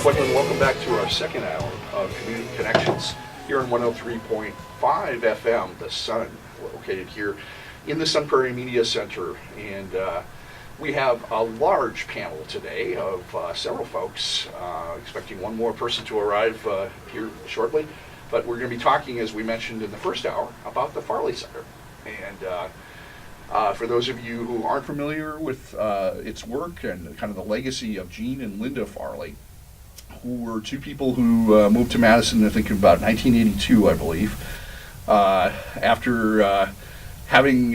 Quentin, welcome back to our second hour of Community Connections here on 103.5 FM, The Sun, located here in the Sun Prairie Media Center. And we have a large panel today of several folks, expecting one more person to arrive here shortly. But we're going to be talking, as we mentioned in the first hour, about the Farley Center. And for those of you who aren't familiar with its work and kind of the legacy of Gene and Linda Farley, who were two people who moved to Madison, I think, about 1982, I believe, after having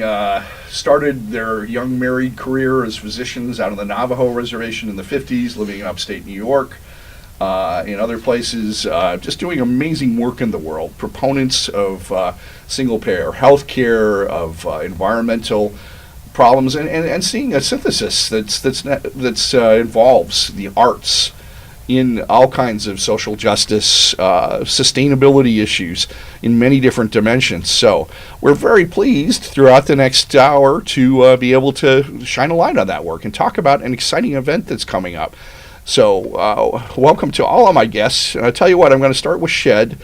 started their young married career as physicians out on the Navajo Reservation in the 50s, living in upstate New York, in other places, just doing amazing work in the world, proponents of single-payer health care, of environmental problems, and seeing a synthesis that's involves the arts in all kinds of social justice, sustainability issues in many different dimensions. So we're very pleased throughout the next hour to be able to shine a light on that work and talk about an exciting event that's coming up. So welcome to all of my guests. And I'll tell you what, I'm going to start with Shed,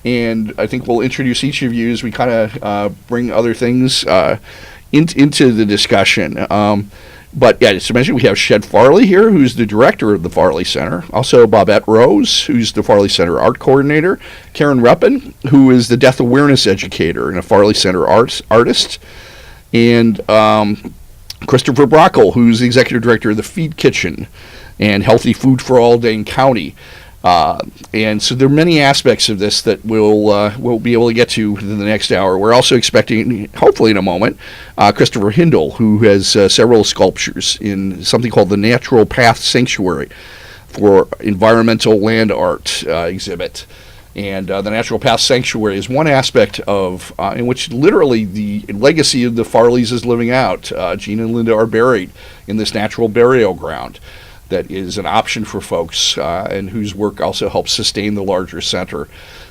and I think we'll introduce each of you as we kind of bring other things into the discussion. But yeah, as I mentioned, we have Shed Farley here, who's the director of the Farley Center. Also, Bobette Rose, who's the Farley Center art coordinator. Karen Ruppin, who is the death awareness educator and a Farley Center artist. And Christopher Brockle, who's the executive director of the Feed Kitchen and Healthy Food for All Dane County. And so there are many aspects of this that we'll be able to get to in the next hour. We're also expecting, hopefully in a moment, Christopher Hindle, who has several sculptures in something called the Natural Path Sanctuary for environmental land art exhibit. And the Natural Path Sanctuary is one aspect of in which literally the legacy of the Farleys is living out. Gene and Linda are buried in this natural burial ground that is an option for folks and whose work also helps sustain the larger center.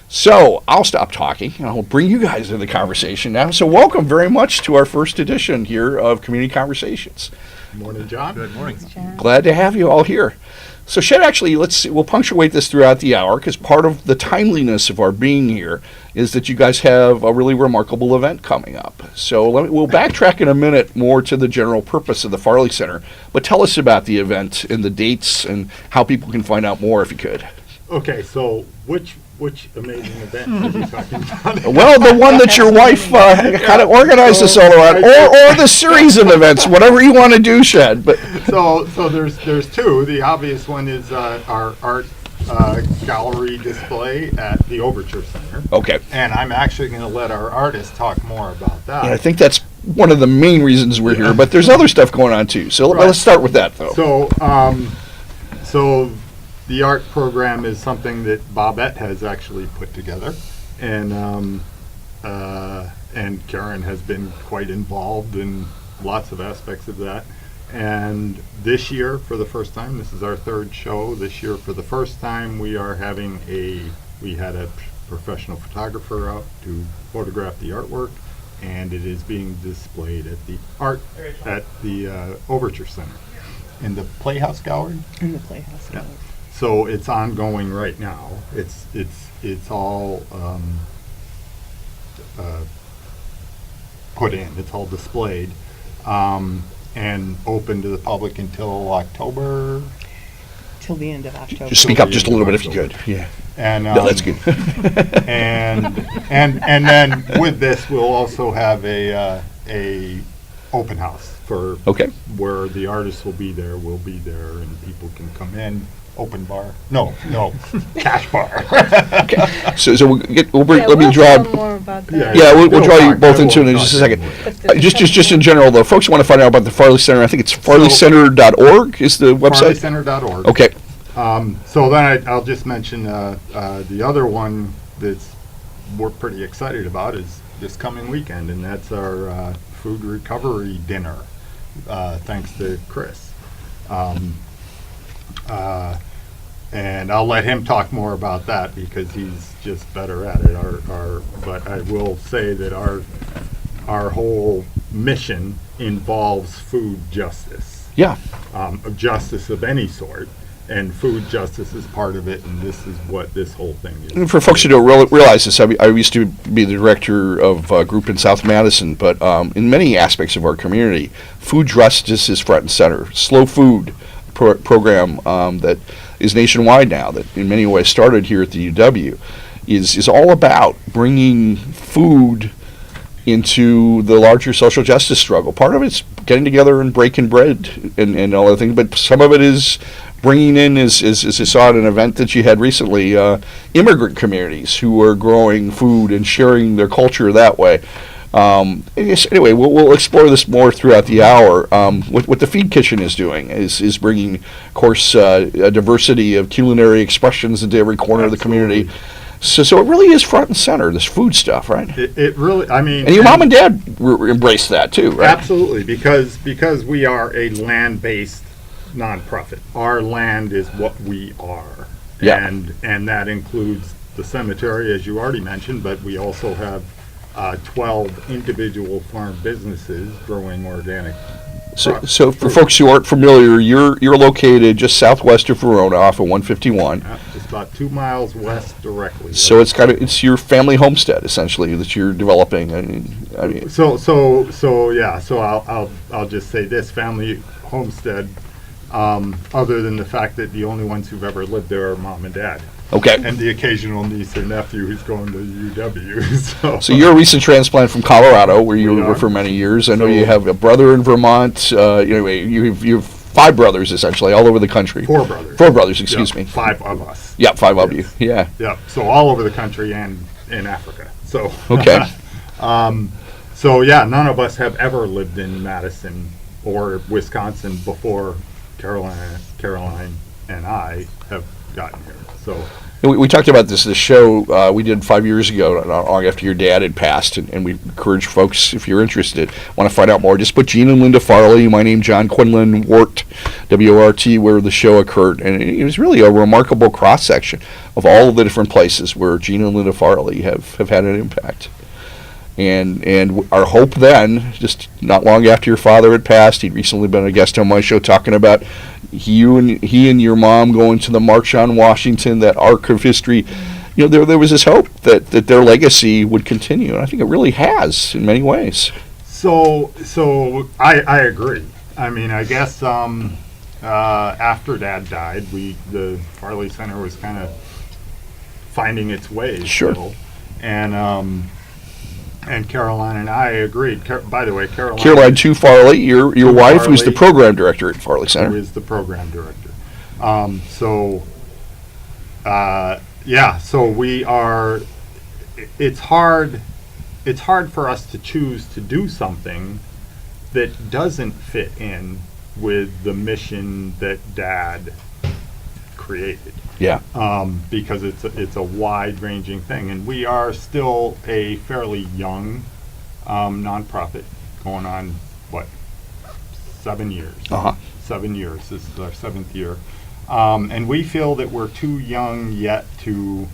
So I'll stop talking and I'll bring you guys into the conversation now. So welcome very much to our first edition here of Community Conversations. Good morning, John. Good morning. Glad to have you all here. So Shed, actually, we'll punctuate this throughout the hour because part of the timeliness of our being here is that you guys have a really remarkable event coming up. So we'll backtrack in a minute more to the general purpose of the Farley Center, but tell us about the event and the dates and how people can find out more if you could. Okay, so which amazing event are you talking about? Well, the one that your wife kind of organized us all around, or the series of events, whatever you want to do, Shed. But so there's two. The obvious one is our art gallery display at the Overture Center. Okay. And I'm actually going to let our artist talk more about that. Yeah, I think that's one of the main reasons we're here, but there's other stuff going on too. So let's start with that, though. So the art program is something that Bobette has actually put together, and Karen has been quite involved in lots of aspects of that. And this year, for the first time, this is our third show. This year, for the first time, we are having we had a professional photographer out to photograph the artwork, and it is being displayed at the Overture Center in the Playhouse Gallery. In the Playhouse Gallery. So it's ongoing right now. It's all put in. It's all displayed and open to the public until October. Till the end of October. Just speak up just a little bit if you could. Yeah. And no, that's good. and then with this, we'll also have a open house for where the artists will be there. We'll be there, and people can come in. Open bar? No, cash bar. Okay. So let me we'll draw. talk more about that. We'll draw you both into it in just a second. Just in general, though, folks want to find out about the Farley Center. I think it's farleycenter.org is the website. Farleycenter.org. Okay. So then I'll just mention the other one that's we're pretty excited about is this coming weekend, and that's our food recovery dinner. Thanks to Chris. And I'll let him talk more about that because he's just better at it. But I will say that our whole mission involves food justice. Yeah. Justice of any sort. and food justice is part of it, and this is what this whole thing is. And for folks who don't realize this, I used to be the director of a group in South Madison, but in many aspects of our community, food justice is front and center. Slow food program that is nationwide now, that in many ways started here at the UW, is all about bringing food into the larger social justice struggle. Part of it's getting together and breaking bread and all that thing, but some of it is bringing in, as I saw at an event that you had recently, immigrant communities who are growing food and sharing their culture that way. Anyway, we'll explore this more throughout the hour. What the Feed Kitchen is doing is bringing, of course, a diversity of culinary expressions into every corner of the community. So it really is front and center, this food stuff, right? It really, I mean... And your mom and dad embraced that too, right? Absolutely, because we are a land-based nonprofit. Our land is what we are. Yeah. And that includes the cemetery, as you already mentioned, but we also have 12 individual farm businesses growing organic. So for folks who aren't familiar, you're located just southwest of Verona off of 151. Just about 2 miles west directly. So it's your family homestead essentially that you're developing. I mean. So I'll just say this family homestead. Other than the fact that the only ones who've ever lived there are mom and dad. Okay. And the occasional niece or nephew who's going to UW. So you're a recent transplant from Colorado, where you were for many years. I know you have a brother in Vermont. You have 5 brothers essentially all over the country. 4 brothers. 4 brothers, excuse me. 5 of us. Yeah, 5 of you. Yeah. Yeah. So all over the country and in Africa. So. Okay. So yeah, none of us have ever lived in Madison or Wisconsin before Caroline and I have gotten here. So. We talked about this show we did 5 years ago, not long after your dad had passed, and we encourage folks, if you're interested, want to find out more, just put Gene and Linda Farley, my name John Quinlan, Wart, W-O-R-T, where the show occurred. And it was really a remarkable cross-section of all of the different places where Gene and Linda Farley have had an impact. And our hope then, just not long after your father had passed, he'd recently been a guest on my show talking about he and your mom going to the March on Washington, that arc of history. There was this hope that their legacy would continue, and I think it really has in many ways. So I agree. I mean, I guess after Dad died, the Farley Center was kind of finding its way. Sure. Still. And Caroline and I agreed. By the way, Caroline Two Farley, your wife, Farley, who's the program director at Farley Center. Who is the program director. So we are. It's hard for us to choose to do something that doesn't fit in with the mission that Dad created. Yeah. Because it's a wide-ranging thing, and we are still a fairly young nonprofit, going on 7 years. 7 years. This is our 7th year, and we feel that we're too young yet to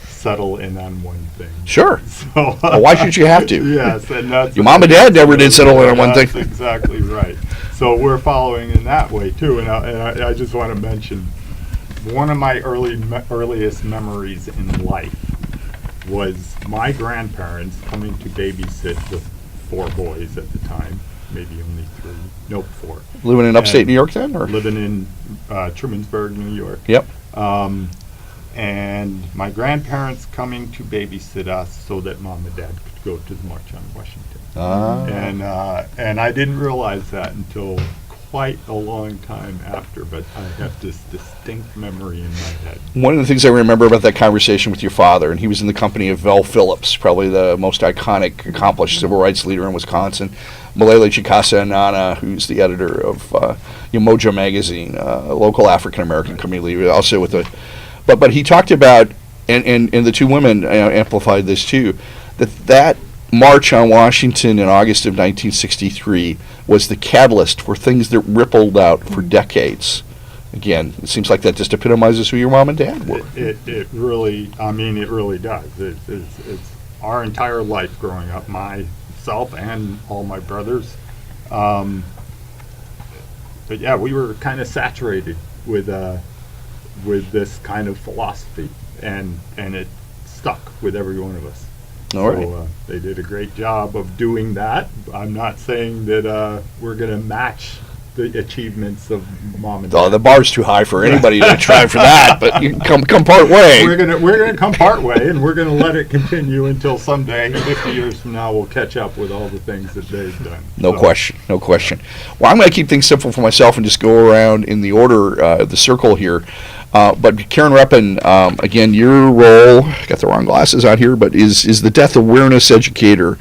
settle in on one thing. Sure. So, why should you have to? Yes, and that's your mom and dad never did settle in on one thing. That's exactly right. So we're following in that way too, and I just want to mention. One of my earliest memories in life was my grandparents coming to babysit the 4 boys at the time, maybe only 3, nope, 4. Living in upstate New York then? Or? Living in Trumansburg, New York. Yep. And my grandparents coming to babysit us so that Mom and Dad could go to the March on Washington. And I didn't realize that until quite a long time after, but I have this distinct memory in my head. One of the things I remember about that conversation with your father, and he was in the company of Vel Phillips, probably the most iconic, accomplished civil rights leader in Wisconsin, Malele Chikasa Anana, who's the editor of Mojo magazine, a local African-American community, also with a... But he talked about, and the 2 women amplified this too, that March on Washington in August of 1963 was the catalyst for things that rippled out for decades. Again, it seems like that just epitomizes who your mom and dad were. It really, it really does. It's our entire life growing up, myself and all my brothers. But yeah, we were kind of saturated with with this kind of philosophy, and it stuck with every one of us. All right. So they did a great job of doing that. I'm not saying that we're going to match the achievements of mom and dad. Oh, the bar's too high for anybody to try for that, but you can come part way. We're gonna come part way, and we're gonna let it continue until someday, 50 years from now, we'll catch up with all the things that they've done. No So, question, no question. Well, I'm going to keep things simple for myself and just go around in the order, the circle here. But Karen Reppin, again, your role, got the wrong glasses on here, but is the death awareness educator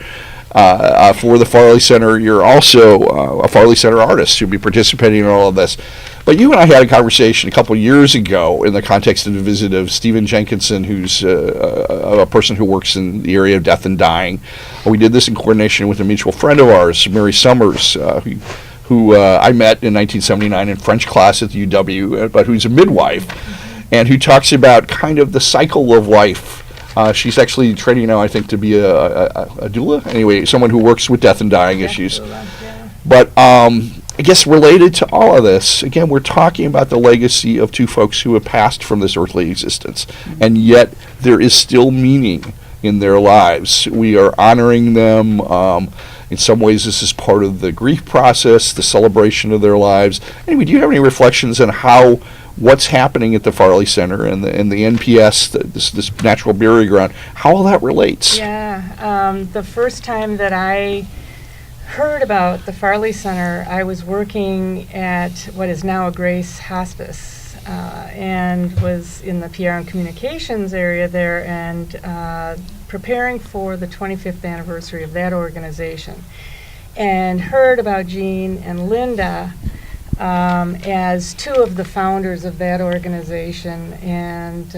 for the Farley Center. You're also a Farley Center artist who'll be participating in all of this. But you and I had a conversation a couple years ago in the context of the visit of Stephen Jenkinson, who's a person who works in the area of death and dying. We did this in coordination with a mutual friend of ours, Mary Summers, who I met in 1979 in French class at the UW, but who's a midwife, and who talks about kind of the cycle of life. She's actually training now, I think, to be a doula. Anyway, someone who works with death and dying issues. But I guess related to all of this, again, we're talking about the legacy of two folks who have passed from this earthly existence, and yet there is still meaning in their lives. We are honoring them. In some ways, this is part of the grief process, the celebration of their lives. Anyway, do you have any reflections on how what's happening at the Farley Center and the NPS, this natural burial ground, how all that relates? Yeah, the first time that I heard about the Farley Center, I was working at what is now a Grace Hospice, and was in the PR and communications area there, and preparing for the 25th anniversary of that organization, and heard about Jean and Linda as two of the founders of that organization, and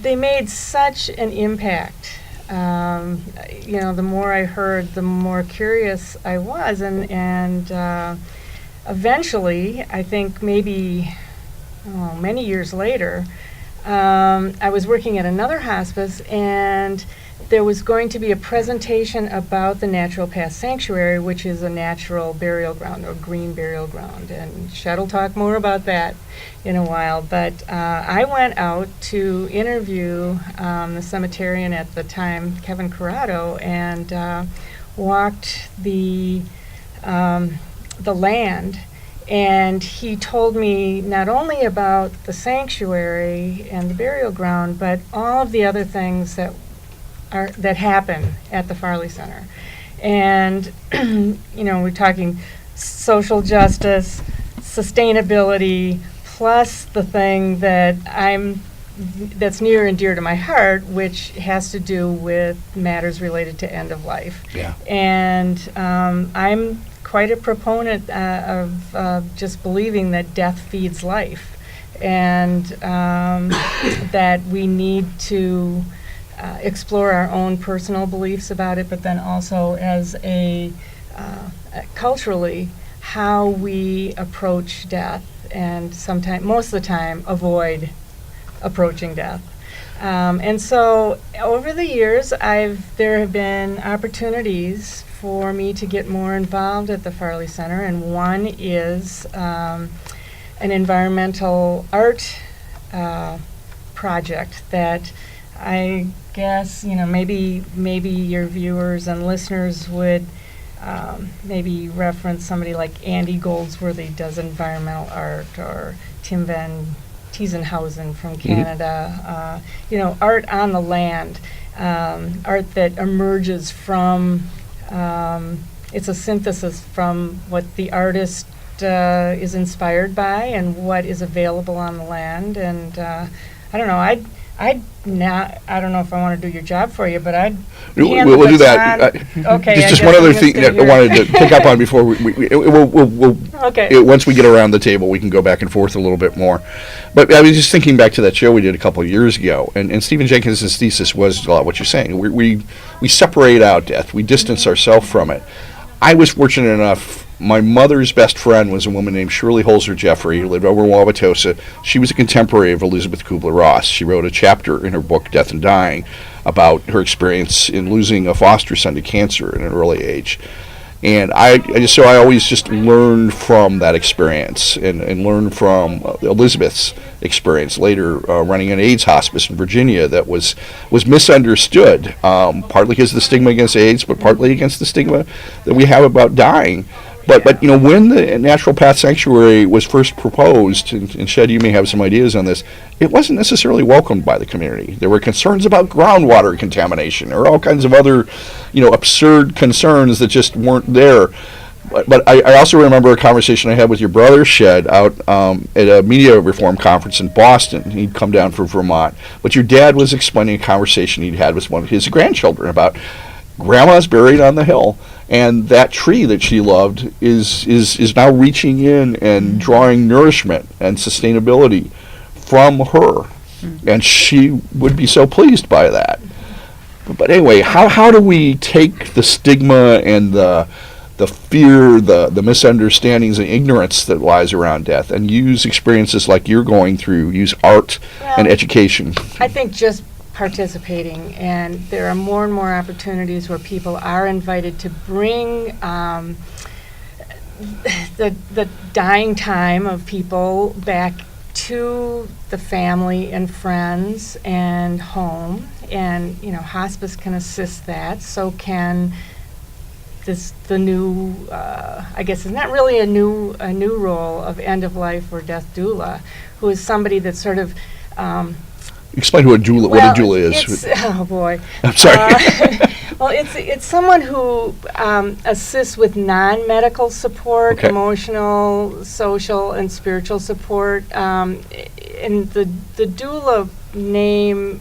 they made such an impact. The more I heard, the more curious I was, and eventually, I think maybe many years later, I was working at another hospice, and there was going to be a presentation about the Natural Path Sanctuary, which is a natural burial ground, or green burial ground, and Chet will talk more about that in a while. But I went out to interview the cemeterian at the time, Kevin Corrado, and walked the land. And he told me not only about the sanctuary and the burial ground, but all of the other things that happen at the Farley Center. And we're talking social justice, sustainability, plus the thing that's near and dear to my heart, which has to do with matters related to end of life. Yeah. And I'm quite a proponent of just believing that death feeds life, and that we need to explore our own personal beliefs about it, but then also as culturally, how we approach death, and most of the time, avoid approaching death. And so over the years, there have been opportunities for me to get more involved at the Farley Center, and one is an environmental art project that I guess maybe your viewers and listeners would maybe reference somebody like Andy Goldsworthy does environmental art, or Tim Van Tiesenhausen from Canada. Art on the land, art that emerges from. It's a synthesis from what the artist is inspired by and what is available on the land. And I don't know. I don't know if I want to do your job for you, but I'd hand We'll the do that. baton. Okay. Just one other thing that I wanted to pick up on before once we get around the table, we can go back and forth a little bit more. But I was just thinking back to that show we did a couple of years ago, and Stephen Jenkinson's thesis was a lot what you're saying. We separate out death. We distance ourselves from it. I was fortunate enough. My mother's best friend was a woman named Shirley Holzer Jeffrey, who lived over in Wauwatosa. She was a contemporary of Elizabeth Kubler-Ross. She wrote a chapter in her book, Death and Dying, about her experience in losing a foster son to cancer at an early age. And I always just learned from that experience and learned from Elizabeth's experience later running an AIDS hospice in Virginia that was misunderstood, partly because of the stigma against AIDS, but partly against the stigma that we have about dying. But when the naturopath sanctuary was first proposed, and Shed, you may have some ideas on this, it wasn't necessarily welcomed by the community. There were concerns about groundwater contamination or all kinds of other, absurd concerns that just weren't there. But I also remember a conversation I had with your brother, Shed, out at a media reform conference in Boston. He'd come down from Vermont. But your dad was explaining a conversation he'd had with one of his grandchildren about Grandma's buried on the hill. And that tree that she loved is now reaching in and drawing nourishment and sustainability from her. And she would be so pleased by that. But anyway, how do we take the stigma and the fear, the misunderstandings and ignorance that lies around death and use experiences like you're going through, use art and education? I think just participating, and there are more and more opportunities where people are invited to bring the dying time of people back to the family and friends and home, and hospice can assist that. So can the new I guess it's not really a new role of end of life or death doula, who is somebody that's sort of explain what a doula is. Oh boy. I'm sorry. Well, it's someone who assists with non-medical support, Okay. emotional, social, and spiritual support. And the doula name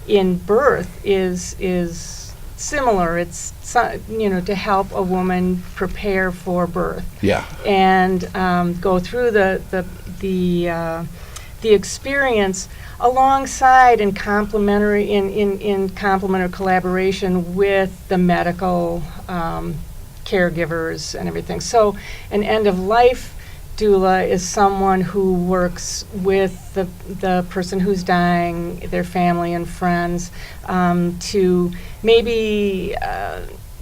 in birth is similar. It's to help a woman prepare for birth. Yeah. And go through the experience alongside and complementary in complement or collaboration with the medical caregivers and everything. So an end-of-life doula is someone who works with the person who's dying, their family and friends, to maybe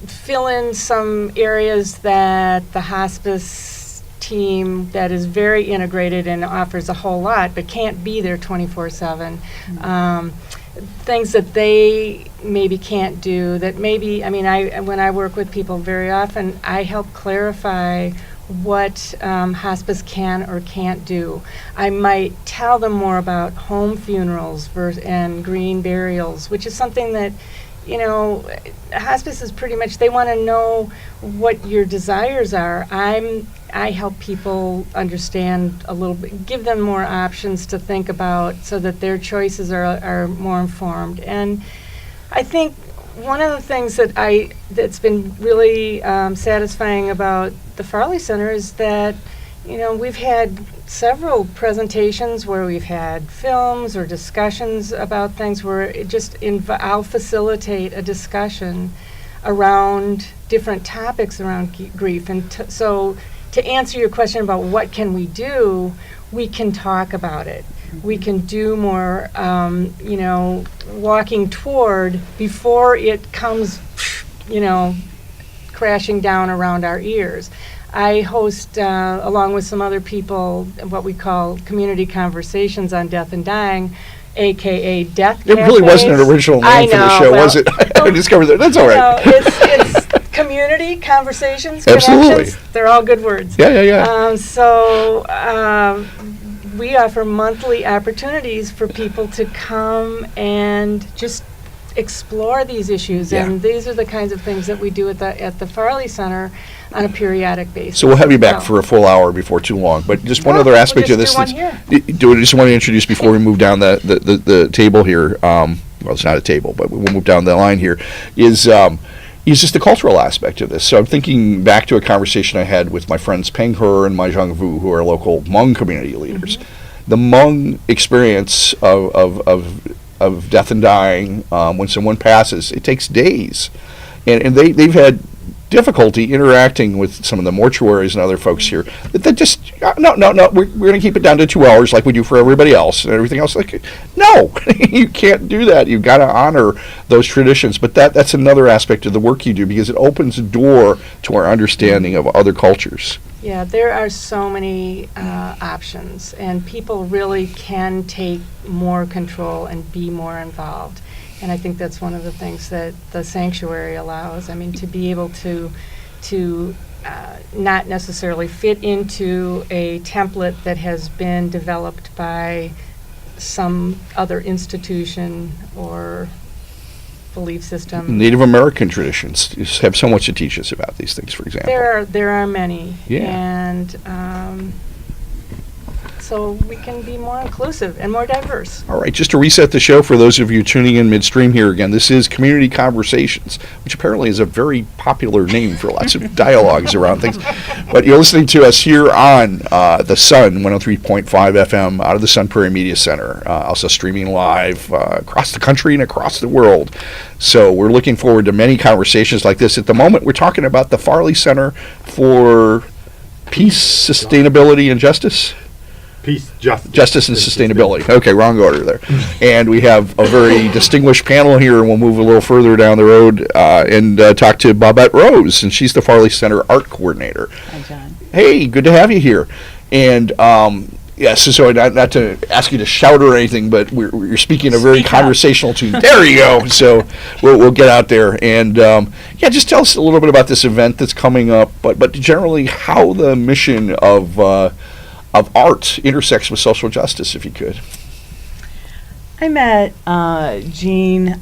fill in some areas that the hospice team that is very integrated and offers a whole lot but can't be there 24/7. Things that they maybe can't do, that maybe, when I work with people very often, I help clarify what hospice can or can't do. I might tell them more about home funerals and green burials, which is something that hospice is pretty much, they want to know what your desires are. I help people understand a little bit, give them more options to think about so that their choices are more informed. And I think one of the things that's been really satisfying about the Farley Center is that we've had several presentations where we've had films or discussions about things where it just I'll facilitate a discussion around different topics around grief. And so to answer your question about what can we do, we can talk about it. We can do more, walking toward before it comes, crashing down around our ears. I host, along with some other people, what we call community conversations on death and dying, a.k.a. Death Cafes. It really wasn't an original name for the show, was it? I discovered that. That's all right. It's community conversations, Absolutely. connections. They're all good words. Yeah. We offer monthly opportunities for people to come and just explore these issues, and these are the kinds of things that we do at the Farley Center on a periodic basis. So we'll have you back for a full hour before too long. But just one other aspect of this. I just want to introduce before we move down the table here. Well, it's not a table, but we'll move down the line here. Is just the cultural aspect of this. So I'm thinking back to a conversation I had with my friends Peng He and Mai Zhang Vu, who are local Hmong community leaders. Mm-hmm. The Hmong experience of death and dying, when someone passes, it takes days. And they've had difficulty interacting with some of the mortuaries and other folks here. That just no, we're going to keep it down to 2 hours like we do for everybody else and everything else. Like, no, you can't do that. You've got to honor those traditions. But that's another aspect of the work you do, because it opens a door to our understanding of other cultures. Yeah, there are so many options, and people really can take more control and be more involved. And I think that's one of the things that the sanctuary allows. I mean, to be able to not necessarily fit into a template that has been developed by some other institution or belief system. Native American traditions have so much to teach us about these things, for example. There are many. Yeah. And so we can be more inclusive and more diverse. All right, just to reset the show for those of you tuning in midstream here again, this is Community Conversations, which apparently is a very popular name for lots of dialogues around things. But you're listening to us here on the Sun 103.5 FM out of the Sun Prairie Media Center, also streaming live across the country and across the world. So we're looking forward to many conversations like this. At the moment, we're talking about the Farley Center for Peace, Sustainability, and Justice. Peace, justice. Justice and Sustainability. Okay, wrong order there. And we have a very distinguished panel here, and we'll move a little further down the road and talk to Babette Rose, and she's the Farley Center Art Coordinator. Hi, John. Hey, good to have you here. And yes, so not to ask you to shout or anything, but you're speaking a very conversational tune. There you go. So we'll get out there. And yeah, just tell us a little bit about this event that's coming up, but generally how the mission of art intersects with social justice, if you could. I met Gene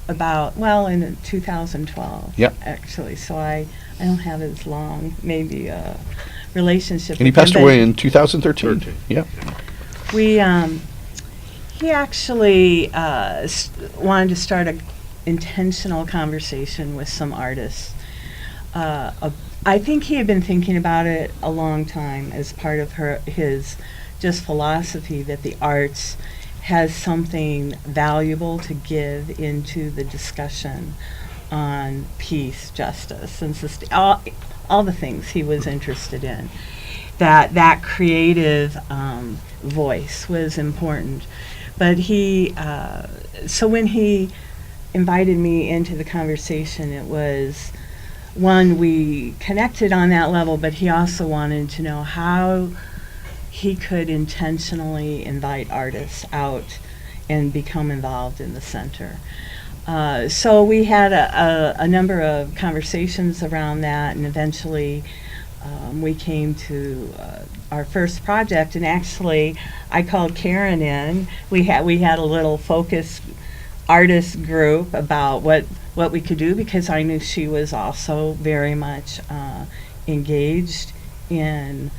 in 2012. Yep. Actually, so I don't have as long, maybe a relationship. And he with him, passed but away in 2013. Yeah. We he actually wanted to start an intentional conversation with some artists. I think he had been thinking about it a long time as part of his just philosophy that the arts has something valuable to give into the discussion on peace, justice, and all the things he was interested in. That creative voice was important. But so when he invited me into the conversation, it was, one, we connected on that level, but he also wanted to know how he could intentionally invite artists out and become involved in the center. So we had a number of conversations around that, and eventually we came to our first project. And actually, I called Karen in. We had a little focus artist group about what we could do, because I knew she was also very much engaged in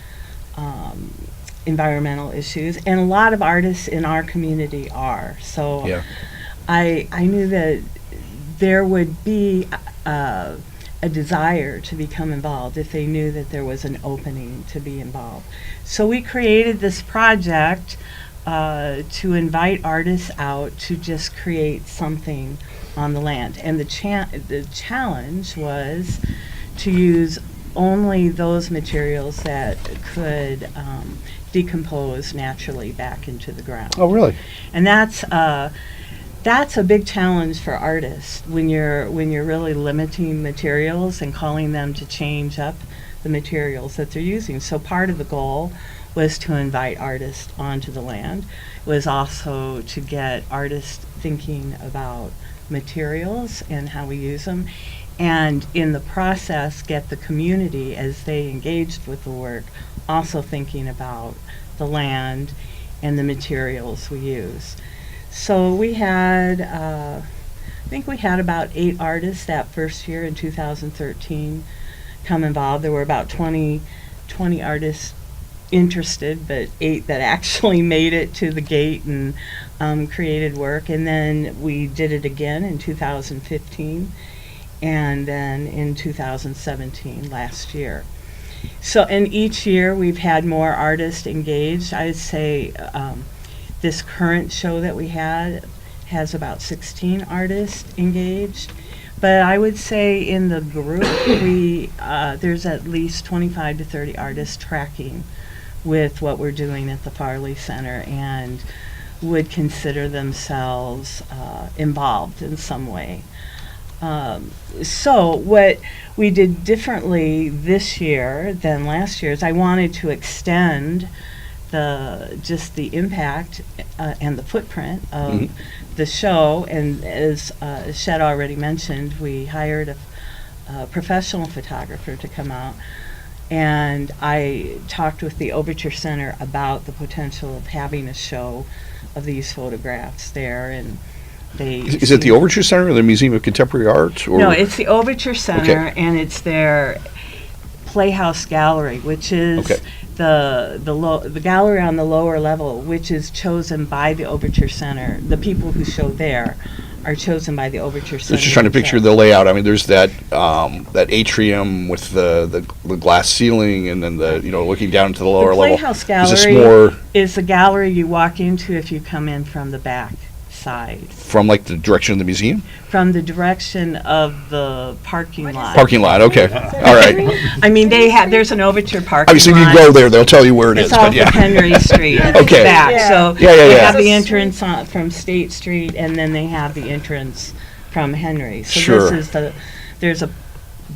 environmental issues, and a lot of artists in our community are. So Yeah. I knew that there would be a desire to become involved if they knew that there was an opening to be involved. So we created this project to invite artists out to just create something on the land. And the challenge was to use only those materials that could decompose naturally back into the ground. Oh, really? And that's a big challenge for artists when you're really limiting materials and calling them to change up the materials that they're using. So part of the goal was to invite artists onto the land, was also to get artists thinking about materials and how we use them, and in the process get the community, as they engaged with the work, also thinking about the land and the materials we use. So we had, I think we had about 8 artists that first year in 2013 come involved. There were about 20 artists interested, but 8 that actually made it to the gate and created work. And then we did it again in 2015, and then in 2017, last year. So in each year we've had more artists engaged. I'd say this current show that we had has about 16 artists engaged, But I would say in the group, there's at least 25 to 30 artists tracking with what we're doing at the Farley Center and would consider themselves involved in some way. So what we did differently this year than last year is I wanted to extend just the impact and the footprint of the show. And as Shed already mentioned, we hired a professional photographer to come out. And I talked with the Overture Center about the potential of having a show of these photographs there, and Is it the Overture Center or the Museum of Contemporary Art? Or? No, it's the Overture Center, Okay. and it's their Playhouse Gallery, which is Okay. the gallery on the lower level, which is chosen by the Overture Center. The people who show there are chosen by the Overture Center. Just trying to picture the layout. I mean, there's that atrium with the glass ceiling, and then looking down into the lower the level. Playhouse Is Gallery this more is the gallery you walk into if you come in from the back side, from like the direction of the museum? from the direction of the parking lot. Parking lot. Okay. All right. I mean, there's an Overture parking Obviously, lot. you go there, they'll tell you where it is. It's But off yeah. of Henry Street. It's Okay. back. Yeah. So Yeah, they yeah. have the entrance from State Street, and then they have the entrance from Henry. So Sure. there's a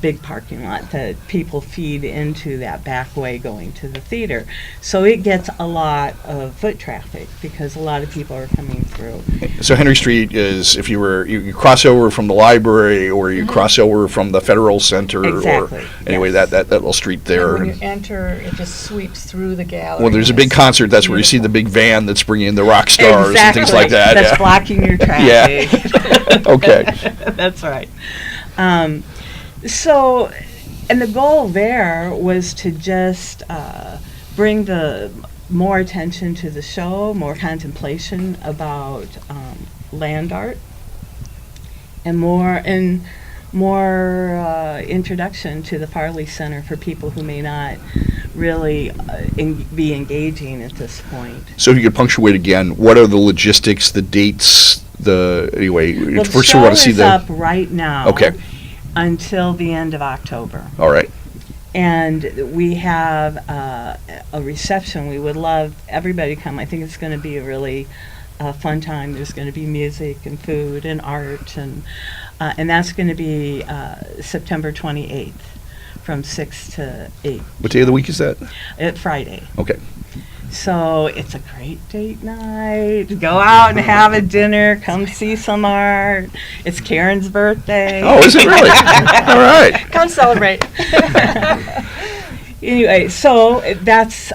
big parking lot that people feed into that back way going to the theater. So it gets a lot of foot traffic because a lot of people are coming through. So Henry Street is if you cross over from the library, or you cross over from the Federal Center, Exactly, or anyway yes. that little street there. And when you enter, it just sweeps through the gallery. Well, there's a big It's concert. That's where you see the big van that's bringing in the rock stars and things Exactly. like that. That's yeah. blocking your Yeah. traffic. Okay. That's right. So, and the goal there was to just bring the more attention to the show, more contemplation about land art, and more introduction to the Farley Center for people who may not really be engaging at this point. So if you could punctuate again, what are the logistics, the dates, anyway? Well, the first show we want to see is the. up right now. Okay. Until the end of October. All right. And we have a reception. We would love everybody to come. I think it's going to be a really fun time. There's going to be music and food and art, and that's going to be September 28th from 6 to 8. What day of the week is that? Friday. Okay. So it's a great date night. Go out and have a dinner. Come see some art. It's Karen's birthday. Oh, is it really? All right. Come celebrate. Anyway, so that's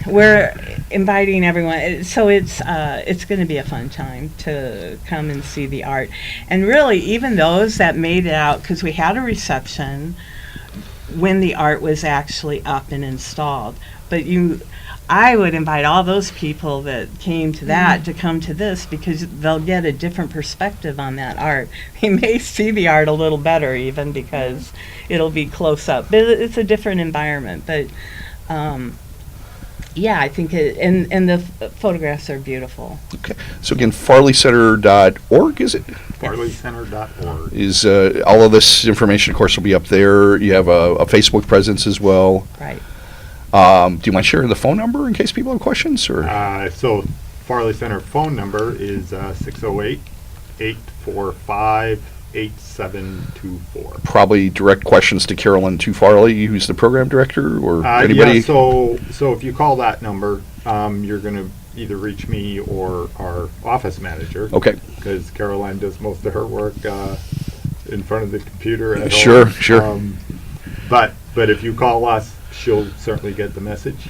we're inviting everyone. So it's going to be a fun time to come and see the art, and really even those that made it out, because we had a reception when the art was actually up and installed. But I would invite all those people that came to that to come to this, because they'll get a different perspective on that art. They may see the art a little better even because it'll be close up. But it's a different environment. But yeah, I think and the photographs are beautiful. Okay. So again, farleycenter.org, is it? farleycenter.org. Is all of this information, of course, will be up there. You have a Facebook presence as well. Right. Do you mind sharing the phone number in case people have questions? Or So Farley Center phone number is 608-845-8724. probably direct questions to Carolyn to Farley, who's the program director, or anybody? Yeah, so if you call that number, you're going to either reach me or our office manager. Okay. Because Caroline does most of her work in front of the computer at Sure, home. sure. But if you call us, she'll certainly get the message.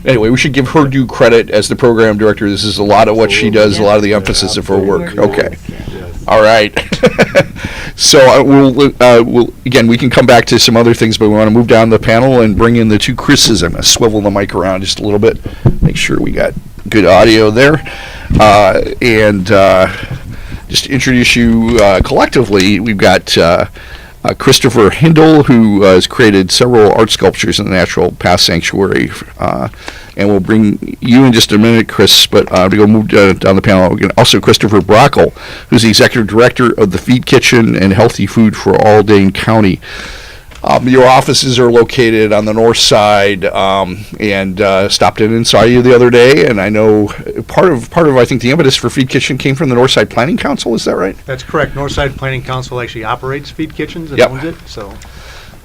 Anyway, we should give her due credit as the program director. This is a lot of what she does, a lot of the Yeah, emphasis of her work. absolutely. Okay. Yes. All right. So we'll again, we can come back to some other things, but we want to move down the panel and bring in the two Chris's. I'm going to swivel the mic around just a little bit, make sure we got good audio there. And just to introduce you collectively, we've got Christopher Hindle, who has created several art sculptures in the Natural Path Sanctuary. And we'll bring you in just a minute, Chris, but to go move down the panel, also Christopher Brockle, who's the Executive Director of the Feed Kitchen and Healthy Food for All Dane County. Your offices are located on the north side, and stopped in and saw you the other day. And I know part of I think the impetus for Feed Kitchen came from the Northside Planning Council. Is that right? That's correct. Northside Planning Council actually operates Feed Kitchens and Yep. owns it. So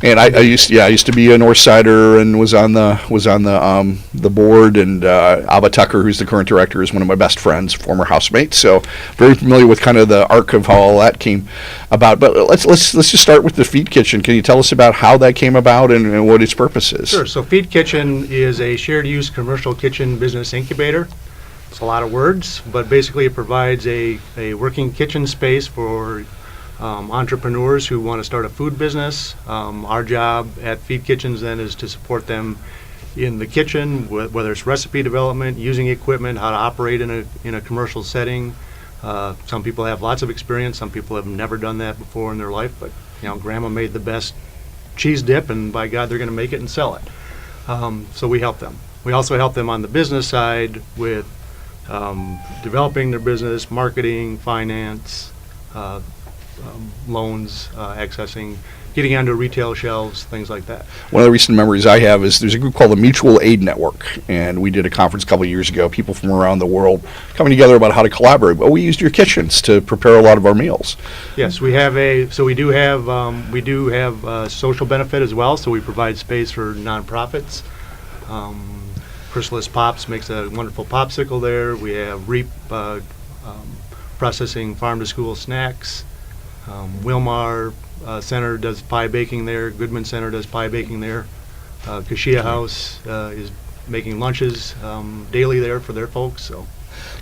And I used to be a Northsider and was on the board. And Abba Tucker, who's the current director, is one of my best friends, former housemate. So very familiar with kind of the arc of how all that came about. But let's just start with the Feed Kitchen. Can you tell us about how that came about and what its purpose is? sure. So Feed Kitchen is a shared use commercial kitchen business incubator. It's a lot of words, but basically it provides a working kitchen space for entrepreneurs who want to start a food business. Our job at Feed Kitchens then is to support them in the kitchen, whether it's recipe development, using equipment, how to operate in a commercial setting. Some people have lots of experience. Some people have never done that before in their life, but Grandma made the best cheese dip, and by God, they're going to make it and sell it. So we help them. We also help them on the business side with developing their business, marketing, finance, loans, accessing, getting onto retail shelves, things like that. One of the recent memories I have is there's a group called the Mutual Aid Network, and we did a conference a couple of years ago, people from around the world coming together about how to collaborate. But we used your kitchens to prepare a lot of our meals. Yes, we do have social benefit as well. So we provide space for nonprofits. Chrysalis Pops makes a wonderful popsicle there. We have REAP processing farm to school snacks. Wilmar Center does pie baking there. Goodman Center does pie baking there. Kashia House is making lunches daily there for their folks. So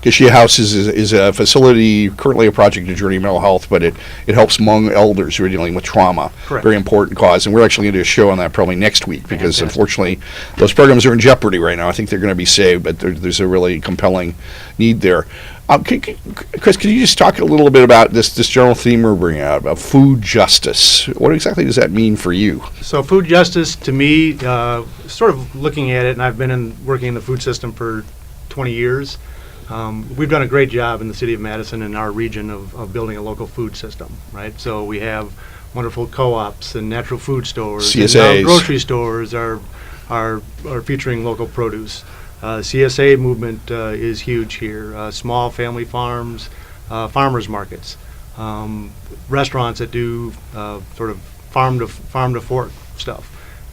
Kashia House is a facility, currently a project in Journey Mental Health, but it helps Hmong elders who are dealing with trauma. Correct. Very important cause. And we're actually going to do a show on that probably next week because Fantastic. unfortunately those programs are in jeopardy right now. I think they're going to be saved, but there's a really compelling need there. Chris, can you just talk a little bit about this general theme we're bringing out about food justice? What exactly does that mean for you? So food justice, to me, sort of looking at it, and I've been working in the food system for 20 years. We've done a great job in the city of Madison and our region of building a local food system, right? So we have wonderful co-ops and natural food stores. And CSAs. now grocery stores are featuring local produce. CSA movement is huge here. Small family farms, farmers markets, restaurants that do sort of farm to fork stuff.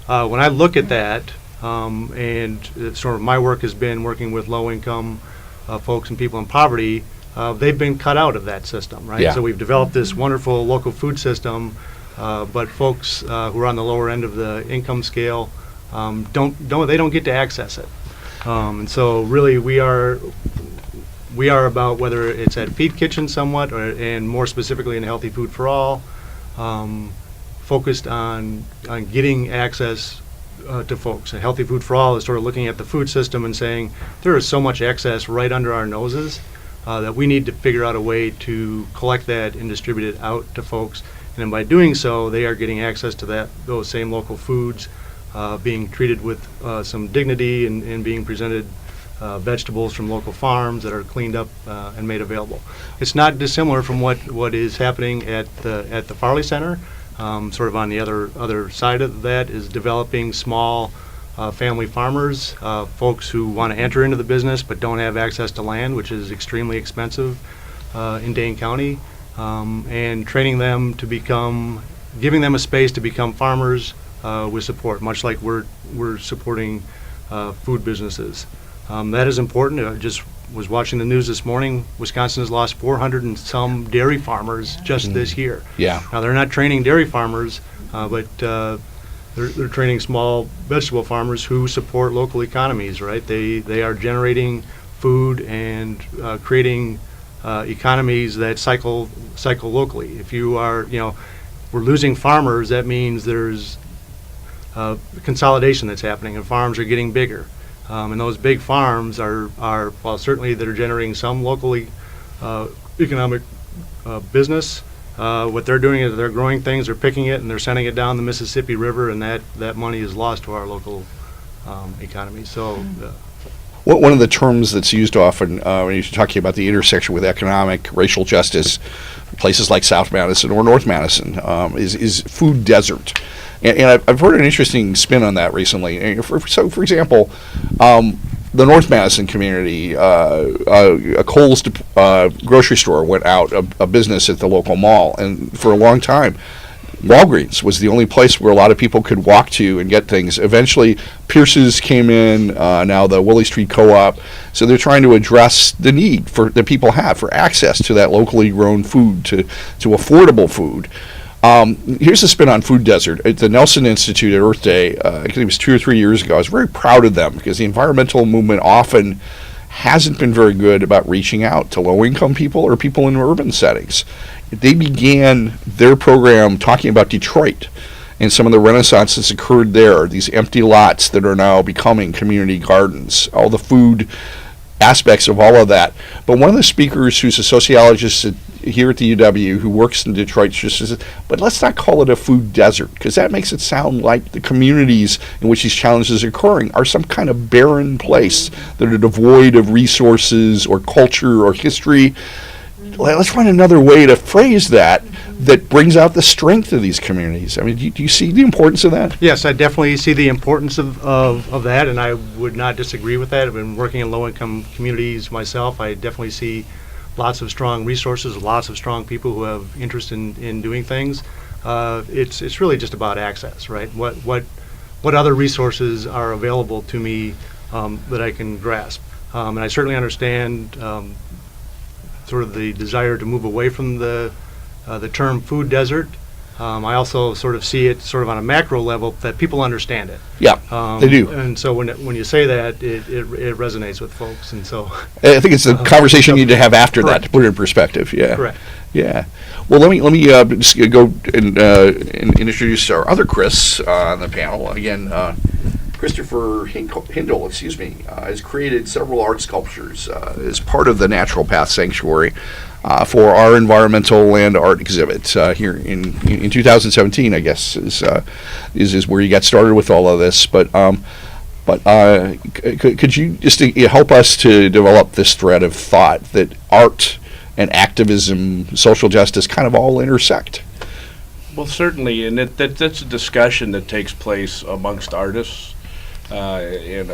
When I look at that, and sort of my work has been working with low income folks and people in poverty, they've been cut out of that system, right? Yeah. So we've developed this wonderful local food system, but folks who are on the lower end of the income scale don't get to access it. And so really we are about, whether it's at Feed Kitchen somewhat, and more specifically in Healthy Food for All, focused on getting access to folks. And Healthy Food for All is sort of looking at the food system and saying there is so much excess right under our noses that we need to figure out a way to collect that and distribute it out to folks. And then by doing so, they are getting access to those same local foods, being treated with some dignity and being presented vegetables from local farms that are cleaned up and made available. It's not dissimilar from what is happening at the Farley Center. Sort of on the other side of that is developing small family farmers, folks who want to enter into the business but don't have access to land, which is extremely expensive in Dane County, and training them to giving them a space to become farmers with support, much like we're supporting food businesses. That is important. I just was watching the news this morning. Wisconsin has lost 400 and some dairy farmers just this year. Yeah. Now they're not training dairy farmers, but they're training small vegetable farmers who support local economies. Right? They are generating food and creating economies that cycle locally. If you are, we're losing farmers, that means there's consolidation that's happening, and farms are getting bigger. And those big farms are certainly that are generating some locally economic business. what they're doing is they're growing things, they're picking it, and they're sending it down the Mississippi River, and that money is lost to our local economy. So. One of the terms that's used often when you're talking about the intersection with economic, racial justice, places like South Madison or North Madison, is food desert. And I've heard an interesting spin on that recently. So, for example, the North Madison community, a Kohl's grocery store went out of business at the local mall, and for a long time, Walgreens was the only place where a lot of people could walk to and get things. Eventually, Pierce's came in, now the Willie Street Co-op. So they're trying to address the need that people have for access to that locally grown food, to affordable food. Here's a spin on food desert. At the Nelson Institute at Earth Day, I think it was 2 or 3 years ago, I was very proud of them because the environmental movement often hasn't been very good about reaching out to low-income people or people in urban settings. They began their program talking about Detroit and some of the renaissance that's occurred there, these empty lots that are now becoming community gardens, all the food aspects of all of that. But one of the speakers, who's a sociologist here at the UW who works in Detroit, just says, but let's not call it a food desert, because that makes it sound like the communities in which these challenges are occurring are some kind of barren place that are devoid of resources or culture or history. Let's find another way to phrase that brings out the strength of these communities. I mean, do you see the importance of that? Yes, I definitely see the importance of that, and I would not disagree with that. I've been working in low-income communities myself. I definitely see lots of strong resources, lots of strong people who have interest in doing things. It's really just about access, right? What other resources are available to me that I can grasp? And I certainly understand sort of the desire to move away from the term food desert. I also sort of see it sort of on a macro level that people understand it. Yeah, they do. And so when you say that, it resonates with folks. And so I think it's the conversation you need to have after correct. that to put it in perspective. Yeah. Correct. Yeah. Well, let me just go and introduce our other Chris on the panel. Again, Christopher Hindle, has created several art sculptures as part of the Natural Path Sanctuary for our environmental land art exhibit here in 2017. I guess is where you got started with all of this. But could you just help us to develop this thread of thought that art and activism, social justice, kind of all intersect? Well, certainly, and that's a discussion that takes place amongst artists and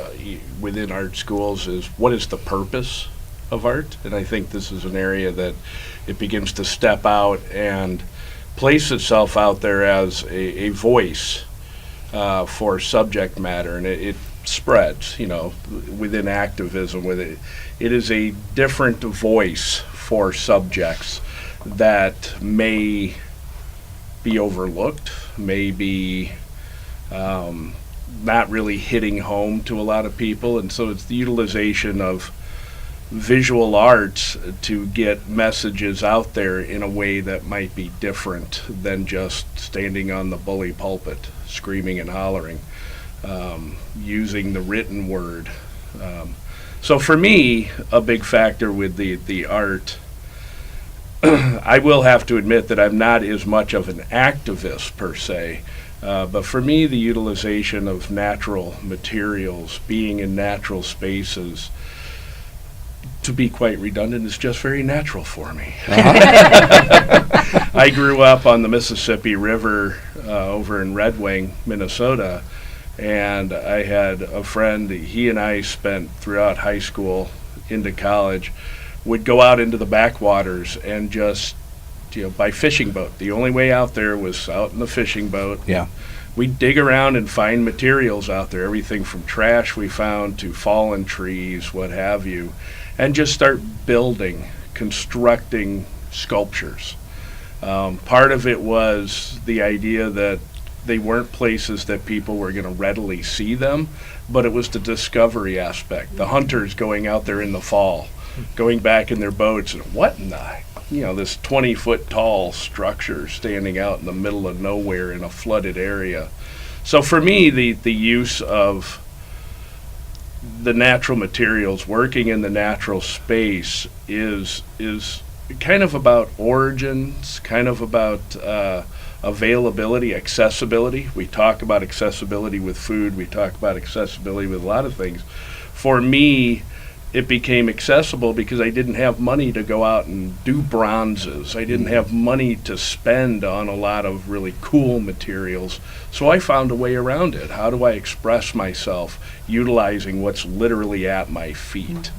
within art schools. Is what is the purpose of art? And I think this is an area that it begins to step out and place itself out there as a voice for subject matter, and it spreads, within activism. It is a different voice for subjects that may be overlooked, may be not really hitting home to a lot of people, and so it's the utilization of visual arts to get messages out there in a way that might be different than just standing on the bully pulpit, screaming and hollering, using the written word. So for me, a big factor with the art, I will have to admit that I'm not as much of an activist per se, but for me, the utilization of natural materials, being in natural spaces, to be quite redundant, is just very natural for me. I grew up on the Mississippi River over in Red Wing, Minnesota, and I had a friend, he and I spent throughout high school into college, would go out into the backwaters and just, by fishing boat. The only way out there was out in the fishing boat. Yeah. We'd dig around and find materials out there, everything from trash we found to fallen trees, what have you, and just start building, constructing sculptures. Part of it was the idea that they weren't places that people were going to readily see them, but it was the discovery aspect. The hunters going out there in the fall, going back in their boats, and what in the, this 20-foot tall structure standing out in the middle of nowhere in a flooded area. So for me, the use of the natural materials, working in the natural space, is kind of about origins, kind of about availability, accessibility. We talk about accessibility with food. We talk about accessibility with a lot of things. For me, it became accessible because I didn't have money to go out and do bronzes. I didn't have money to spend on a lot of really cool materials. So I found a way around it. How do I express myself utilizing what's literally at my feet?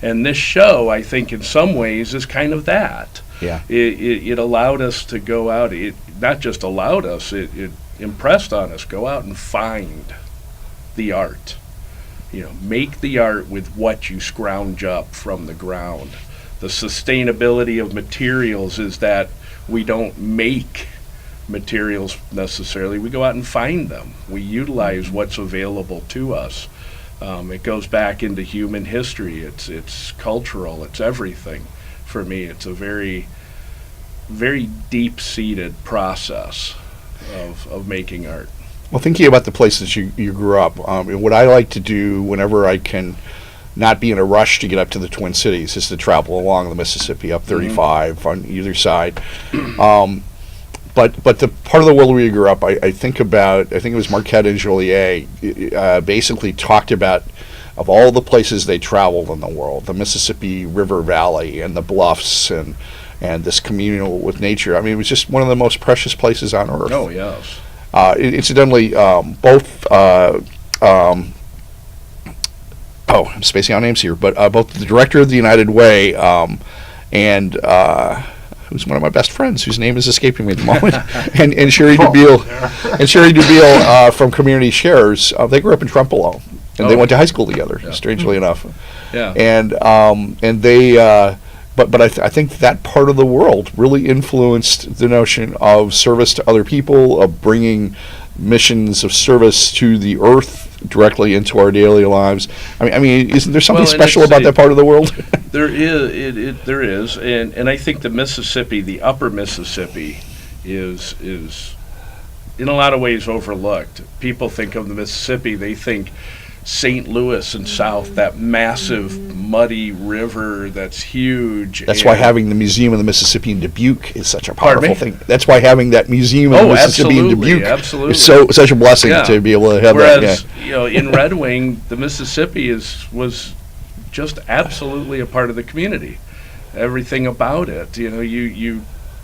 And this show, I think, in some ways, is kind of that. Yeah. It allowed us to go out. It not just allowed us, it impressed on us, go out and find the art. Make the art with what you scrounge up from the ground. The sustainability of materials is that we don't make materials necessarily. We go out and find them. We utilize what's available to us. It goes back into human history. It's cultural. It's everything. For me, it's a very, very deep-seated process of making art. Well, thinking about the places you grew up, what I like to do whenever I can not be in a rush to get up to the Twin Cities is to travel along the Mississippi, up 35 on either side. But the part of the world where you grew up, I think it was Marquette and Joliet, basically talked about, of all the places they traveled in the world, the Mississippi River Valley and the bluffs and this communal with nature. I mean, it was just one of the most precious places on earth. Oh, yes. Incidentally, both, I'm spacing out names here, but both the director of the United Way and who's one of my best friends, whose name is escaping me at the moment, and Sherry DeBeal from Community Shares, they grew up in Trempealeau, and they went to high school together, strangely enough. Yeah. And they... But I think that part of the world really influenced the notion of service to other people, of bringing missions of service to the earth directly into our daily lives. I mean, isn't there something special about that part of the world? There is. There is, and I think the Mississippi, the Upper Mississippi, is in a lot of ways overlooked. People think of the Mississippi, they think St. Louis and south, that massive muddy river that's huge. That's why having the Museum of the Mississippi in Dubuque is such a powerful thing. That's why having that Museum of the Mississippi in Dubuque is such a blessing to be able to have that. Whereas, in Red Wing, the Mississippi was just absolutely a part of the community. Everything about it. You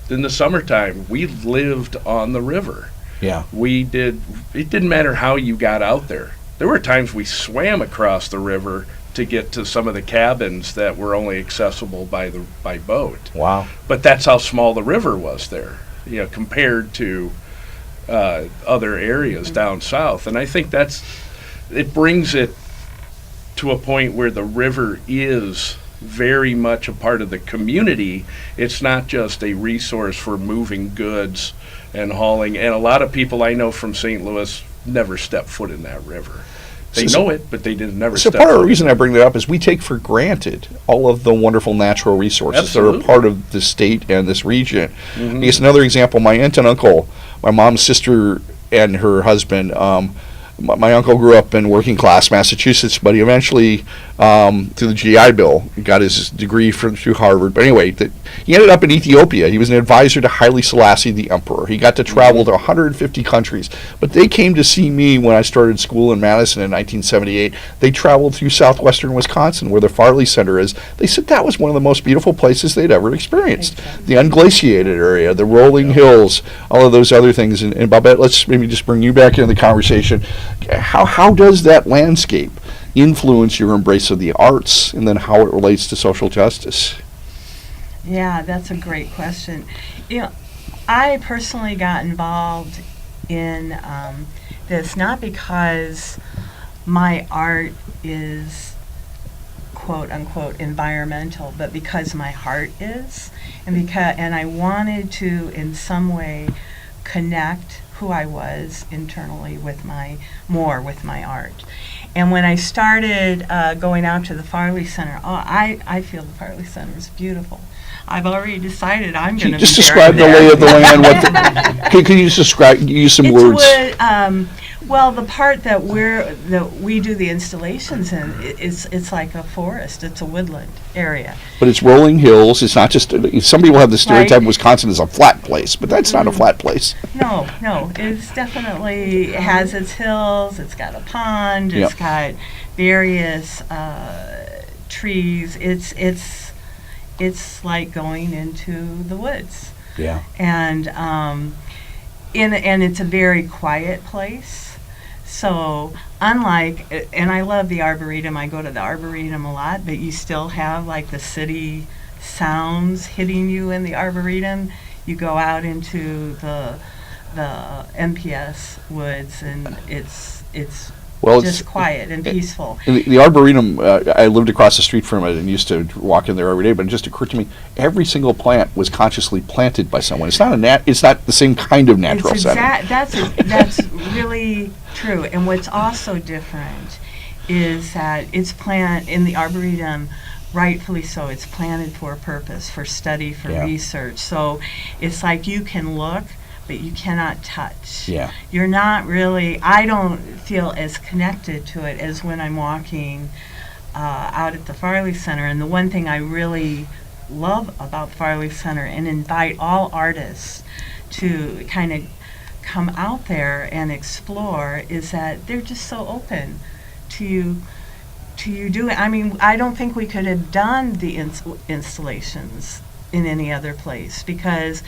in the summertime, we lived on the river. Yeah. It didn't matter how you got out there. There were times we swam across the river to get to some of the cabins that were only accessible by boat. Wow. But that's how small the river was there, compared to other areas down south. And I think it brings it to a point where the river is very much a part of the community. It's not just a resource for moving goods and hauling. And a lot of people I know from St. Louis never step foot in that river. They know it, but they never step foot. So part of the reason I bring that up is we take for granted all of the wonderful natural resources that are a part of the state and this region. Mm-hmm. Here's another example. My aunt and uncle, my mom's sister and her husband, my uncle grew up in working class Massachusetts, but he eventually, through the GI Bill, got his degree through Harvard. But anyway, he ended up in Ethiopia. He was an advisor to Haile Selassie, the emperor. He got to travel to 150 countries. But they came to see me when I started school in Madison in 1978. They traveled through southwestern Wisconsin, where the Farley Center is. They said that was one of the most beautiful places they'd ever experienced. The unglaciated area, the rolling hills, all of those other things. And Babette, let's maybe just bring you back into the conversation. How does that landscape influence your embrace of the arts, and then how it relates to social justice? Yeah, that's a great question. I personally got involved in this not because my art is quote unquote environmental, but because my heart is, and I wanted to in some way connect who I was internally with my art. And when I started going out to the Farley Center, I feel the Farley Center is beautiful. I've already decided I'm going to just describe the lay of the land. Can you just use some words? Well, the part that we do the installations in, it's like a forest. It's a woodland area. But it's rolling hills. It's not just. Some people have the stereotype Right. Wisconsin is a flat place, but that's not a flat place. No, it's definitely, it has its hills. It's got a pond. It's Yep. got various trees. It's like going into the woods. Yeah. And and it's a very quiet place. So unlike, and I love the Arboretum, I go to the Arboretum a lot, but you still have like the city sounds hitting you in the Arboretum. You go out into the MPS woods, and it's Well, just it's quiet and peaceful. the Arboretum. I lived across the street from it and used to walk in there every day. But it just occurred to me, every single plant was consciously planted by someone. It's not It's not the same kind of natural setting. That's really true. And what's also different is that it's in the Arboretum, rightfully so, it's planted for a purpose, for study, for Yeah. research. So it's like you can look, but you cannot touch. Yeah. You're not really, I don't feel as connected to it as when I'm walking out at the Farley Center. And the one thing I really love about Farley Center, and invite all artists to kind of come out there and explore, is that they're just so open to you doing. I mean, I don't think we could have done the installations in any other place, because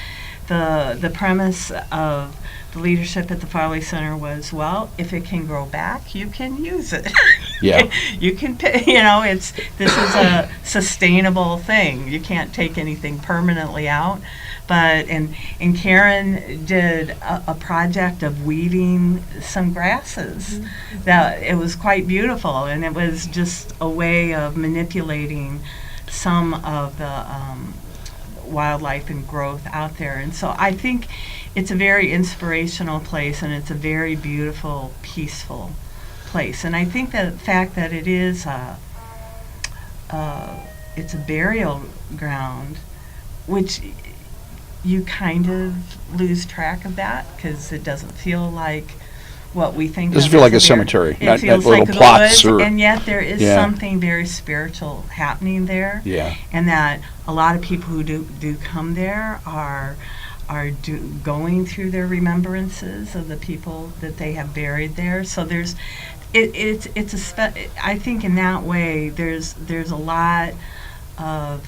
the premise of the leadership at the Farley Center was, well, if it can grow back, you can use it. Yeah. You can, this is a sustainable thing. You can't take anything permanently out. But, and Karen did a project of weeding some grasses. That it was quite beautiful, and it was just a way of manipulating some of the wildlife and growth out there. And so I think it's a very inspirational place, and it's a very beautiful, peaceful place. And I think that the fact that it is it's a burial ground, which you kind of lose track of that, because it doesn't feel like what we think Doesn't of feel as like a burial. cemetery, It not feels little like the plots woods, or- and yet there is Yeah. something very spiritual happening there. Yeah. And that a lot of people who do come there are going through their remembrances of the people that they have buried there. So there's I think in that way there's a lot of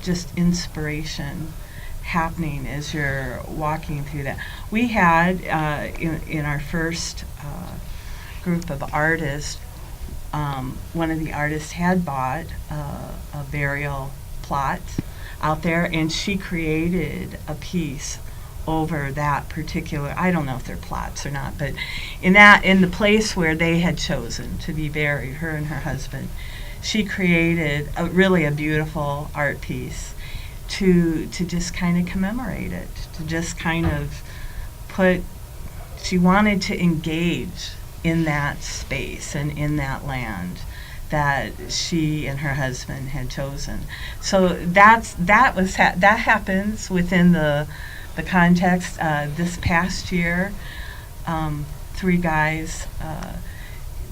just inspiration happening as you're walking through that. We had in our first group of artists, one of the artists had bought a burial plot out there, and she created a piece over that particular, I don't know if they're plots or not, but in the place where they had chosen to be buried, her and her husband, she created really a beautiful art piece to just kind of commemorate it, to just kind of she wanted to engage in that space and in that land that she and her husband had chosen. So that happens within the context. This past year, 3 guys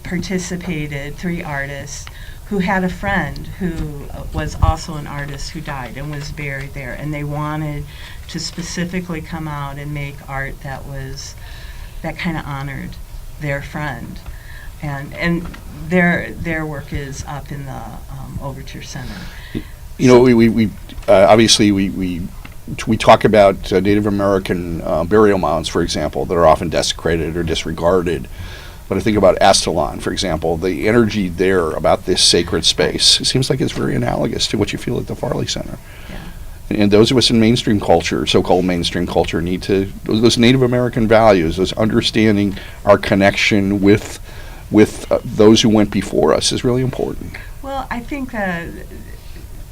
participated, 3 artists who had a friend who was also an artist who died and was buried there, and they wanted to specifically come out and make art that kind of honored their friend, and their work is up in the Overture Center. You know, we obviously we talk about Native American burial mounds, for example, that are often desecrated or disregarded. But I think about Astalon, for example, the energy there about this sacred space, it seems like it's very analogous to what you feel at the Farley Center. Yeah. And those of us in mainstream culture, so-called mainstream culture, need to, those Native American values, those understanding our connection with those who went before us is really important. Well, I think that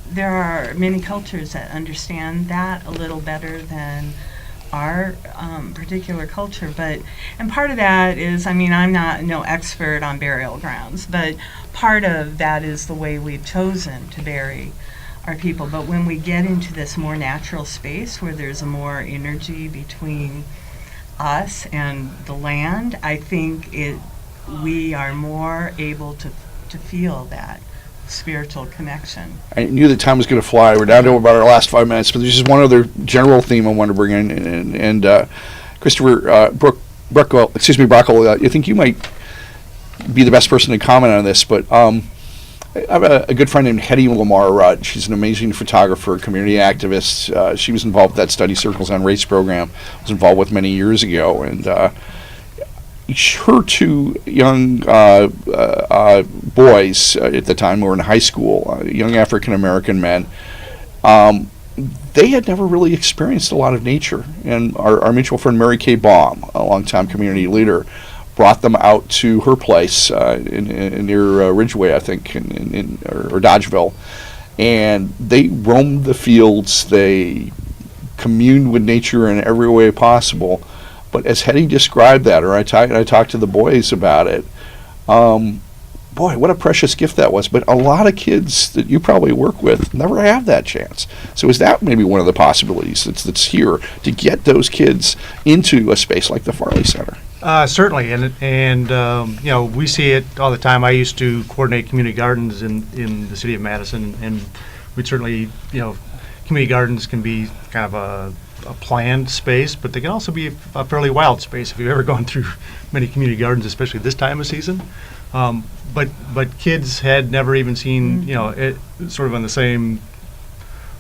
there are many cultures that understand that a little better than our particular culture, and part of that is, I mean, I'm not no expert on burial grounds, but part of that is the way we've chosen to bury our people. But when we get into this more natural space where there's a more energy between us and the land, I think we are more able to feel that spiritual connection. I knew the time was going to fly. We're down to about our last 5 minutes, but there's just one other general theme I want to bring in. And Christopher, Brockle, I think you might be the best person to comment on this, but I have a good friend named Hetty Lamar Rudd. She's an amazing photographer, community activist. She was involved with that Study Circles on Race program, was involved with many years ago, and her two young boys at the time who were in high school, young African American men, they had never really experienced a lot of nature. And our mutual friend Mary Kay Baum, a longtime community leader, brought them out to her place near Ridgeway, I think, or Dodgeville. And they roamed the fields. They communed with nature in every way possible. But as Hetty described that, or I talked to the boys about it, boy, what a precious gift that was. But a lot of kids that you probably work with never have that chance. So is that maybe one of the possibilities that's here to get those kids into a space like the Farley Center? Certainly, and we see it all the time. I used to coordinate community gardens in the city of Madison, and we'd certainly, community gardens can be kind of a planned space, but they can also be a fairly wild space if you've ever gone through many community gardens, especially this time of season. But kids had never even seen, it sort of on the same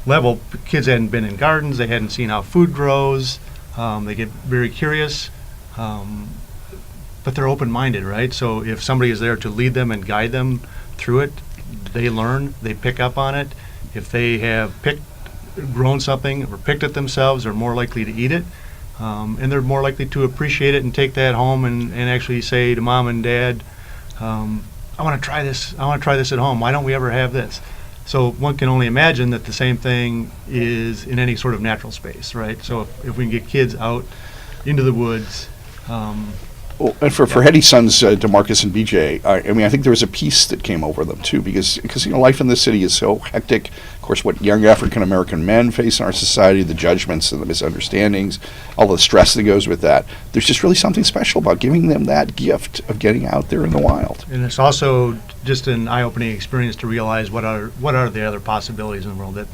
level. Kids hadn't been in gardens. They hadn't seen how food grows. They get very curious, but they're open-minded, right? So if somebody is there to lead them and guide them through it, they learn, they pick up on it. If they have grown something or picked it themselves, they're more likely to eat it, and they're more likely to appreciate it and take that home and actually say to mom and dad, I want to try this. I want to try this at home. Why don't we ever have this? So one can only imagine that the same thing is in any sort of natural space, right? So if we can get kids out into the woods. Well, and for Hetty's sons, DeMarcus and BJ, I think there was a peace that came over them too, because life in the city is so hectic. Of course, what young African American men face in our society, the judgments and the misunderstandings, all the stress that goes with that. There's just really something special about giving them that gift of getting out there in the wild. And it's also just an eye-opening experience to realize what are the other possibilities in the world. That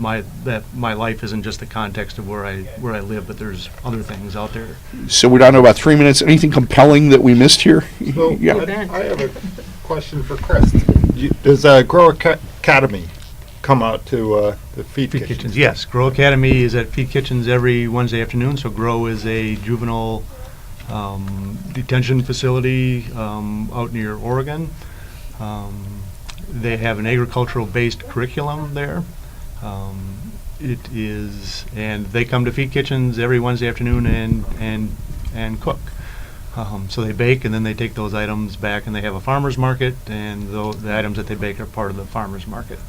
my life isn't just the context of where I live, but there's other things out there. So we're down to about 3 minutes. Anything compelling that we missed here? So Yeah. I have a question for Chris. Does Grow Academy come out to the Feed Kitchens? Yes, Grow Academy is at Feed Kitchens every Wednesday afternoon. So Grow is a juvenile detention facility out near Oregon. They have an agricultural-based curriculum there. And they come to Feed Kitchens every Wednesday afternoon and cook. So they bake, and then they take those items back, and they have a farmer's market, and the items that they bake are part of the farmer's market.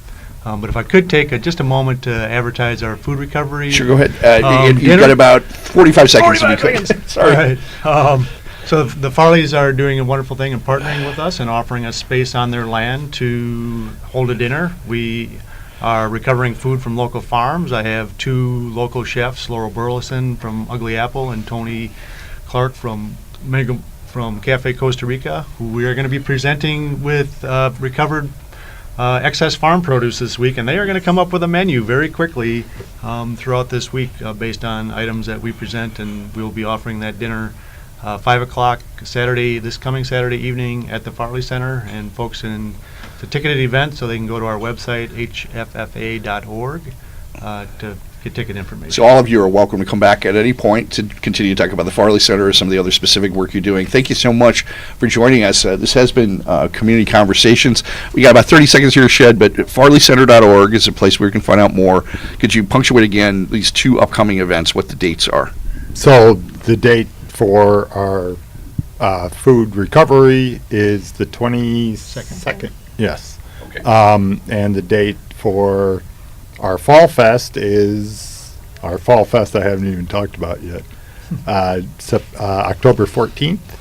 But if I could take just a moment to advertise our food recovery. Sure, go ahead. You've got about 45 seconds to be quick. Sorry. All right. So the Farleys are doing a wonderful thing and partnering with us and offering us space on their land to hold a dinner. We are recovering food from local farms. I have two local chefs, Laurel Burleson from Ugly Apple and Tony Clark from Cafe Costa Rica, who we are going to be presenting with recovered excess farm produce this week, and they are going to come up with a menu very quickly throughout this week based on items that we present, and we'll be offering that dinner 5 o'clock this coming Saturday evening at the Farley Center, and folks it's a ticketed event, so they can go to our website, hffa.org, to get ticket information. So all of you are welcome to come back at any point to continue to talk about the Farley Center or some of the other specific work you're doing. Thank you so much for joining us. This has been Community Conversations. We got about 30 seconds here, Shed, but farleycenter.org is a place where you can find out more. Could you punctuate again these two upcoming events, what the dates are? So the date for our food recovery is the 22nd. Yes. Okay. And the date for our Fall Fest I haven't even talked about yet. October 14th.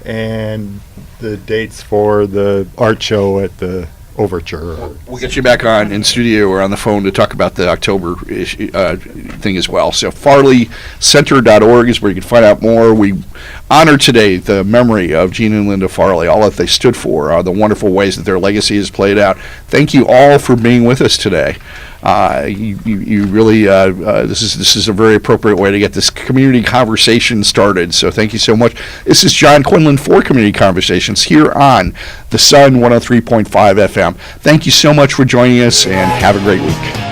And the dates for the art show at the overture. Or, We'll get you back on in studio or on the phone to talk about the October thing as well. So farleycenter.org is where you can find out more. We honor today the memory of Gene and Linda Farley, all that they stood for, the wonderful ways that their legacy has played out. Thank you all for being with us today. You really, this is a very appropriate way to get this community conversation started. So thank you so much. This is John Quinlan for Community Conversations here on the Sun 103.5 FM. Thank you so much for joining us, and have a great week.